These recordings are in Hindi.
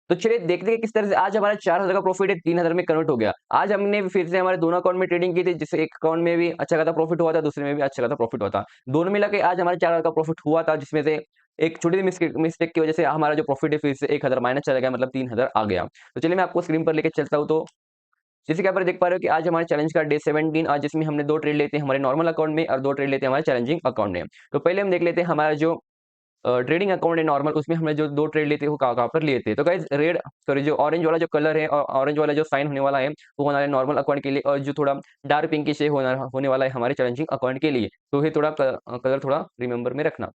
तो चलिए देखते हैं किस तरह से आज हमारा 4,000 का प्रॉफिट है 3,000 में कन्वर्ट हो गया। आज हमने फिर से हमारे दोनों अकाउंट में ट्रेडिंग की थी, जिससे एक अकाउंट में भी अच्छा खासा प्रॉफिट हुआ था, दूसरे में भी अच्छा खासा प्रॉफिट हुआ था। दोनों मिला के आज हमारे 4,000 का प्रॉफिट हुआ था, जिसमें से एक छोटी-सी मिस्टेक की वजह से हमारा जो प्रॉफिट है फिर से 1,000 माइनस चला गया, मतलब 3,000 आ गया। तो चलिए मैं आपको स्क्रीन पर लेके चलता हूँ। तो जैसे कि यहाँ पर देख पा रहे हो कि आज हमारे चैलेंज का डे 17, आज जिसमें हमने 2 ट्रेड लेते हैं हमारे नॉर्मल अकाउंट में और 2 ट्रेड लेते हैं हमारे चैलेंजिंग अकाउंट में। तो पहले हम देख लेते हैं हमारा जो ट्रेडिंग अकाउंट है नॉर्मल, उसमें हमने जो 2 ट्रेड लिए थे वो कहाँ-कहाँ पर लिए थे। तो गाइस रेड सॉरी जो ऑरेंज वाला जो कलर है ऑरेंज वाला जो साइन होने वाला है, वो होना है नॉर्मल अकाउंट के लिए, और जो थोड़ा डार्क पिंकिश है होने वाला है हमारे चैलेंजिंग अकाउंट के लिए। तो ये थोड़ा कलर थोड़ा रिमेंबर में रखना।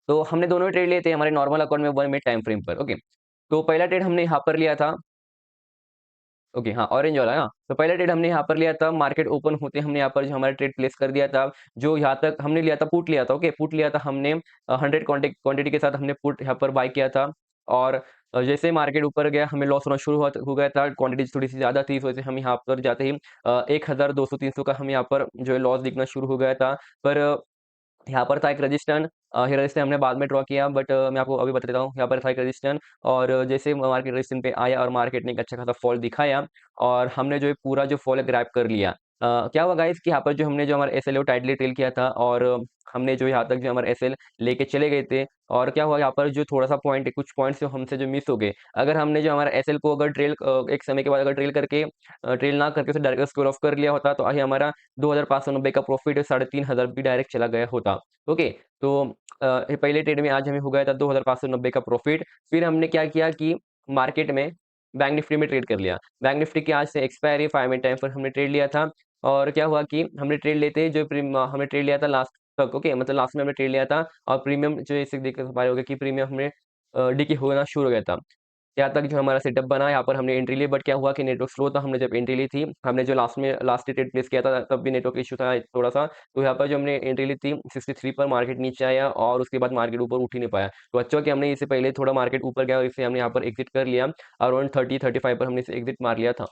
तो हमने दोनों ही ट्रेड लिए थे हमारे नॉर्मल अकाउंट में 1 मिनट टाइम फ्रेम पर, ओके। तो पहला ट्रेड हमने यहाँ पर लिया था, ओके हाँ, ऑरेंज वाला ना। तो पहला ट्रेड हमने यहाँ पर लिया था, मार्केट ओपन होते हमने यहाँ पर जो हमारा ट्रेड प्लेस कर दिया था। जो यहाँ तक हमने लिया था पुट लिया था, ओके, पुट लिया था हमने 100 क्वांटिटी के साथ हमने पुट यहाँ पर बाय किया था। और जैसे मार्केट ऊपर गया हमें लॉस होना शुरू हो गया था, क्वांटिटी थोड़ी-सी ज़्यादा थी, इस वजह से हम यहाँ पर जाते ही 1,200-300 का हमें यहाँ पर जो है लॉस दिखना शुरू हो गया था। पर यहाँ पर था एक रजिस्टेंस, ये रजिस्टेंस हमने बाद में ड्रॉ किया, बट मैं आपको अभी बता देता हूँ। यहाँ पर था एक रजिस्टेंस, और जैसे मार्केट रजिस्टेंस पे आया और मार्केट ने एक अच्छा खासा फॉल दिखाया, और हमने जो है पूरा जो फॉल है ग्रैब कर लिया। क्या हुआ गाइस कि यहाँ पर जो हमने जो हमारा एसएल है वो टाइटली टेल किया था, और हमने जो यहाँ तक जो हमारा एसएल लेके चले गए थे। और क्या हुआ यहाँ पर जो थोड़ा-सा पॉइंट है, कुछ पॉइंट्स जो हमसे जो मिस हो गए। अगर हमने जो हमारा एसएल को अगर एक समय के बाद अगर ट्रेल ना करके उसे डायरेक्ट स्क्वेयर ऑफ कर लिया होता, तो ये हमारा 2,590 का प्रॉफिट 3,500 भी डायरेक्ट चला गया होता। ओके, तो ये पहले ट्रेड में आज हमें हो गया था 2,590 का प्रॉफिट। फिर हमने क्या किया कि मार्केट में बैंक निफ्टी में ट्रेड कर लिया। बैंक निफ्टी की आज से एक्सपायरी 5 मिनट टाइम पर हमने ट्रेड लिया था, और क्या हुआ कि हमने ट्रेड लेते ही जो हमने ट्रेड लिया था लास्ट तक, ओके, मतलब लास्ट में हमने ट्रेड लिया था, और प्रीमियम जो इसे देख पा रहे होंगे कि प्रीमियम हमें डिके होना शुरू हो गया था। यहाँ तक जो हमारा सेटअप बना, यहाँ पर हमने एंट्री ली, बट क्या हुआ कि नेटवर्क स्लो था, हमने जब एंट्री ली थी, हमने जो लास्ट ट्रेड प्लेस किया था तब भी नेटवर्क इश्यू था थोड़ा-सा। तो यहाँ पर जो हमने एंट्री ली थी 63 पर मार्केट नीचे आया, और उसके बाद मार्केट ऊपर उठ ही नहीं पाया। तो अच्छा हुआ कि हमने इससे पहले थोड़ा मार्केट ऊपर गया और इसे हमने यहाँ पर एग्ज़िट कर लिया, अराउंड 30-35 पर हमने इसे एग्ज़िट मार लिया था।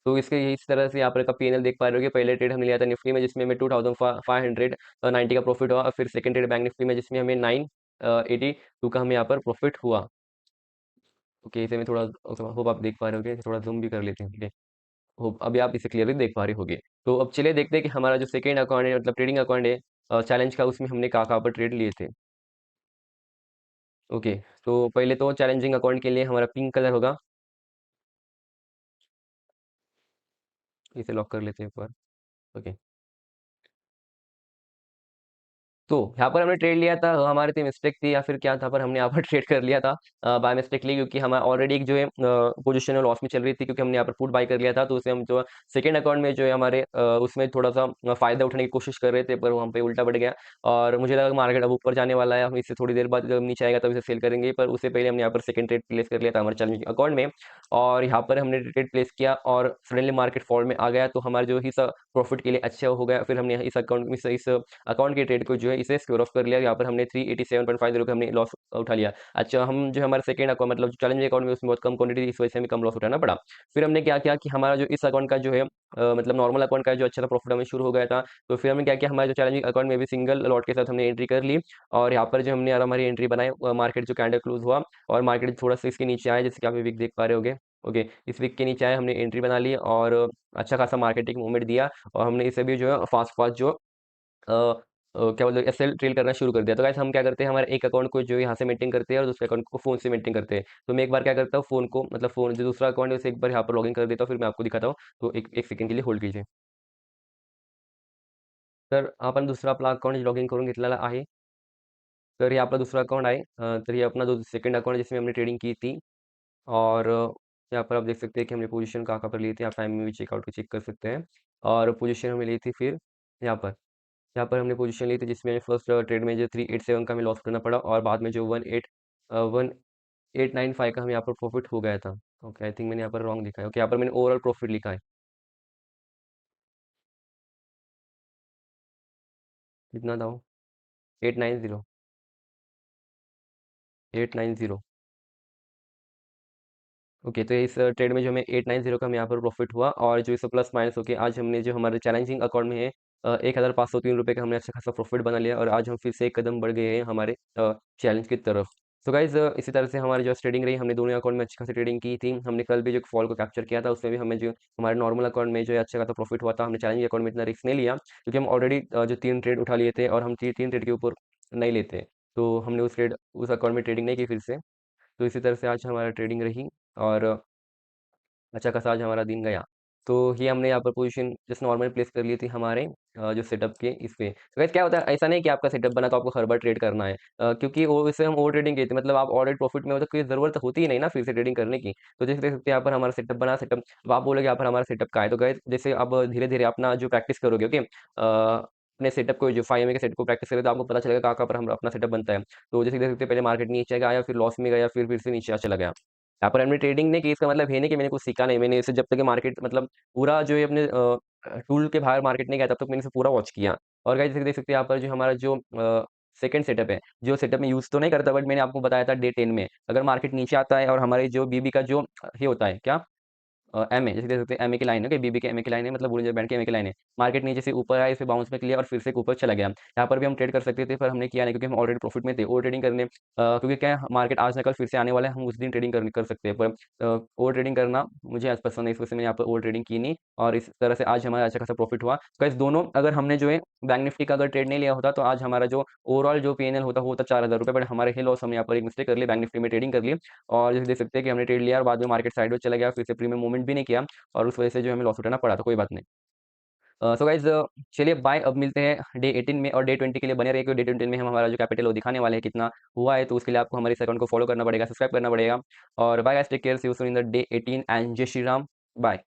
तो इसके इस तरह से यहाँ पर का पीएनएल देख पा रहे हो कि पहले ट्रेड हमने लिया था निफ्टी में, जिसमें हमें 2590 का प्रॉफिट हुआ, और फिर सेकंड ट्रेड बैंक निफ्टी में जिसमें हमें 982 का हमें यहाँ पर प्रॉफिट हुआ। ओके, इसे मैं थोड़ा होप आप देख पा रहे होंगे, थोड़ा ज़ूम भी कर लेते हैं, ठीक है? होप अभी आप इसे क्लियरली देख पा रहे होंगे। तो अब चलिए देखते हैं कि हमारा जो सेकंड अकाउंट है, मतलब ट्रेडिंग अकाउंट है चैलेंज का, उसमें हमने कहाँ-कहाँ पर ट्रेड लिए थे। ओके, तो पहले तो चैलेंजिंग अकाउंट के लिए हमारा पिंक कलर होगा, इसे लॉक कर लेते हैं एक बार। ओके। तो यहाँ पर हमने ट्रेड लिया था, हमारी थी मिस्टेक थी या फिर क्या था, पर हमने यहाँ पर ट्रेड कर लिया था बाय मिस्टेकली, क्योंकि हमारा ऑलरेडी एक जो है पोजीशन है लॉस में चल रही थी, क्योंकि हमने यहाँ पर पुट बाय कर लिया था। तो उसे हम जो सेकंड अकाउंट में जो है हमारे उसमें थोड़ा-सा फ़ायदा उठाने की कोशिश कर रहे थे, पर वहाँ पे उल्टा पड़ गया, और मुझे लगा मार्केट अब ऊपर जाने वाला है, हम इससे थोड़ी देर बाद जब नीचे आएगा तब इसे सेल करेंगे, पर उससे पहले हमने यहाँ पर सेकंड ट्रेड प्लेस कर लिया था हमारे चैलेंजिंग अकाउंट में, और यहाँ पर हमने ट्रेड प्लेस किया और सडनली मार्केट फॉल में आ गया, तो हमारा जो हिस्सा प्रॉफिट के लिए अच्छा हो गया। फिर हमने इस अकाउंट के ट्रेड को जो है इसे स्क्वेयर ऑफ कर लिया। यहाँ पर हमने 387.50 का हमने लॉस उठा लिया। अच्छा, हम जो हमारा सेकंड अकाउंट मतलब जो चैलेंजिंग अकाउंट में उसमें बहुत कम क्वांटिटी थी, इस वजह से हमें कम लॉस उठाना पड़ा। फिर हमने क्या किया कि हमारा जो इस अकाउंट का जो है मतलब नॉर्मल अकाउंट का जो अच्छा सा प्रॉफिट हमें शुरू हो गया था। तो फिर हमने क्या किया, हमारे जो चैलेंजिंग अकाउंट में भी सिंगल लॉट के साथ हमने एंट्री कर ली, और यहाँ पर जो हमने यार हमारी एंट्री बनाई, मार्केट जो कैंडल क्लोज हुआ और मार्केट थोड़ा-सा इसके नीचे आया, जैसे कि आप ये विक देख पा रहे होंगे। ओके, इस विक के नीचे आए, हमने एंट्री बना ली और अच्छा खासा मार्केटिंग मूवमेंट दिया, और हमने इसे भी जो है फास्ट-फास्ट जो क्या बोलते हैं एसएल ट्रेल करना शुरू कर दिया। तो गाइस हम क्या करते हैं, हमारे एक अकाउंट को जो है यहाँ से मेंटेन करते हैं और दूसरे अकाउंट को फ़ोन से मेंटेन करते हैं। तो मैं एक बार क्या करता हूँ, फ़ोन को मतलब फ़ोन जो दूसरा अकाउंट है उसे एक बार यहाँ पर लॉगिन कर देता हूँ, फिर मैं आपको दिखाता हूँ। तो एक 1 सेकंड के लिए होल्ड कीजिए। तर आपण दुसरा आपला अकाउंट लॉगिन करून घेतलेला आहे। तर हे आपला दुसरा अकाउंट आहे। तर ये अपना जो सेकंड अकाउंट है जिसमें हमने ट्रेडिंग की थी, और यहाँ पर आप देख सकते हैं कि हमने पोजीशन कहाँ-कहाँ पर ली थी। आप टाइम में भी चेकआउट को चेक कर सकते हैं, और पोजीशन हमें ली थी फिर यहाँ पर। यहाँ पर हमने पोजीशन ली थी जिसमें फर्स्ट ट्रेड में जो 387 का हमें लॉस करना पड़ा, और बाद में जो 1895 का हमें यहाँ पर प्रॉफिट हो गया था। ओके, आई थिंक मैंने यहाँ पर रॉन्ग लिखा है। ओके, यहाँ पर मैंने ओवरऑल प्रॉफिट लिखा है। कितना था वो? 890, 890। ओके, तो इस ट्रेड में जो हमें 890 का हमें यहाँ पर प्रॉफिट हुआ, और जो इसे प्लस माइनस होके आज हमने जो हमारे चैलेंजिंग अकाउंट में है 1,503 रुपये का हमने अच्छा खासा प्रॉफिट बना लिया, और आज हम फिर से एक कदम बढ़ गए हैं हमारे चैलेंज की तरफ। सो गाइज़ इसी तरह से हमारी जो ट्रेडिंग रही, हमने दोनों अकाउंट में अच्छी खासी ट्रेडिंग की थी। हमने कल भी जो फॉल को कैप्चर किया था, उसमें भी हमें जो हमारे नॉर्मल अकाउंट में जो है अच्छा खासा प्रॉफिट हुआ था। हमने चैलेंजिंग अकाउंट में इतना रिस्क नहीं लिया क्योंकि हम ऑलरेडी जो 3 ट्रेड उठा लिए थे और हम 3 ट्रेड के ऊपर नहीं लेते। तो हमने उस अकाउंट में ट्रेडिंग नहीं की फिर से। तो इसी तरह से आज हमारा ट्रेडिंग रही और अच्छा खासा आज हमारा दिन गया। तो ये हमने यहाँ पर पोज़ीशन जस्ट नॉर्मल प्लेस कर ली थी हमारे जो सेटअप के इस पे। तो गाइस क्या होता है, ऐसा नहीं कि आपका सेटअप बना तो आपको हर बार ट्रेड करना है। क्योंकि वो इससे हम ओवर ट्रेडिंग की थी, मतलब आप ऑलरेडी प्रॉफिट में हो तो कोई ज़रूरत होती ही नहीं ना फिर से ट्रेडिंग करने की। तो जैसे देख सकते हैं यहाँ पर हमारा सेटअप बना, सेटअप अब आप बोलोगे यहाँ पर हमारा सेटअप कहाँ है? तो गाइस जैसे अब धीरे-धीरे अपना जो प्रैक्टिस करोगे, ओके? अपने सेटअप को जो 5 एमए के सेट को प्रैक्टिस करोगे तो आपको पता चलेगा कहाँ-कहाँ पर हम अपना सेटअप बनता है। तो जैसे देख सकते हैं पहले मार्केट नीचे गया, फिर लॉस में गया, फिर से नीचे चला गया। यहाँ पर हमने ट्रेडिंग नहीं की, इसका मतलब ये नहीं कि मैंने कुछ सीखा नहीं, मैंने इसे जब तक ये मार्केट मतलब पूरा जो है अपने टूल के बाहर मार्केट नहीं गया तब तक मैंने इसे पूरा वॉच किया। और गाइस जैसे देख सकते हैं यहाँ पर जो हमारा जो सेकंड सेटअप है, जो सेटअप मैं यूज़ तो नहीं करता बट मैंने आपको बताया था डे 10 में, अगर मार्केट नीचे आता है और हमारे जो बीबी का जो ये होता है क्या एमए जैसे देख सकते हैं एमए की लाइन है, ओके? बीबी के एमए की लाइन है, मतलब बोलिंजर बैंड की एमए की लाइन है। मार्केट नीचे से ऊपर आया, इसे बाउंस बैक लिया और फिर से ऊपर चला गया। यहाँ पर भी हम ट्रेड कर सकते थे पर हमने किया नहीं क्योंकि हम ऑलरेडी प्रॉफिट में थे। ओवर ट्रेडिंग करने क्योंकि क्या है मार्केट आज ना कल फिर से आने वाला है, हम उस दिन ट्रेडिंग कर सकते हैं, पर ओवर ट्रेडिंग करना मुझे आज पसंद है, इस वजह से मैंने यहाँ पर ओवर ट्रेडिंग की नहीं और इस तरह से आज हमारा अच्छा खासा प्रॉफिट हुआ। गाइस दोनों अगर हमने जो है बैंक निफ्टी का अगर ट्रेड नहीं लिया होता तो आज हमारा जो ओवरऑल जो पीएनएल होता वो होता 4000 रुपए, बट हमारे ही लॉस, हमने यहाँ पर एक मिस्टेक कर ली, बैंक निफ्टी में ट्रेडिंग कर ली और जैसे देख सकते हैं कि हमने ट्रेड लिया और बाद में मार्केट साइडवेज चला गया, फिर से प्रीमियम मूवमेंट भी नहीं किया और उस वजह से जो हमें लॉस उठाना पड़ा, तो कोई बात नहीं। सो गाइज़ चलिए बाय, अब मिलते हैं डे 18 में और डे 20 के लिए बने रहिए क्योंकि डे 20 में हम हमारा जो कैपिटल है वो दिखाने वाले हैं कितना हुआ है, तो उसके लिए आपको हमारे इस अकाउंट को फॉलो करना पड़ेगा, सब्सक्राइब करना पड़ेगा और bye guys, take care, see you soon in the day 18 and जय श्री राम, बाय।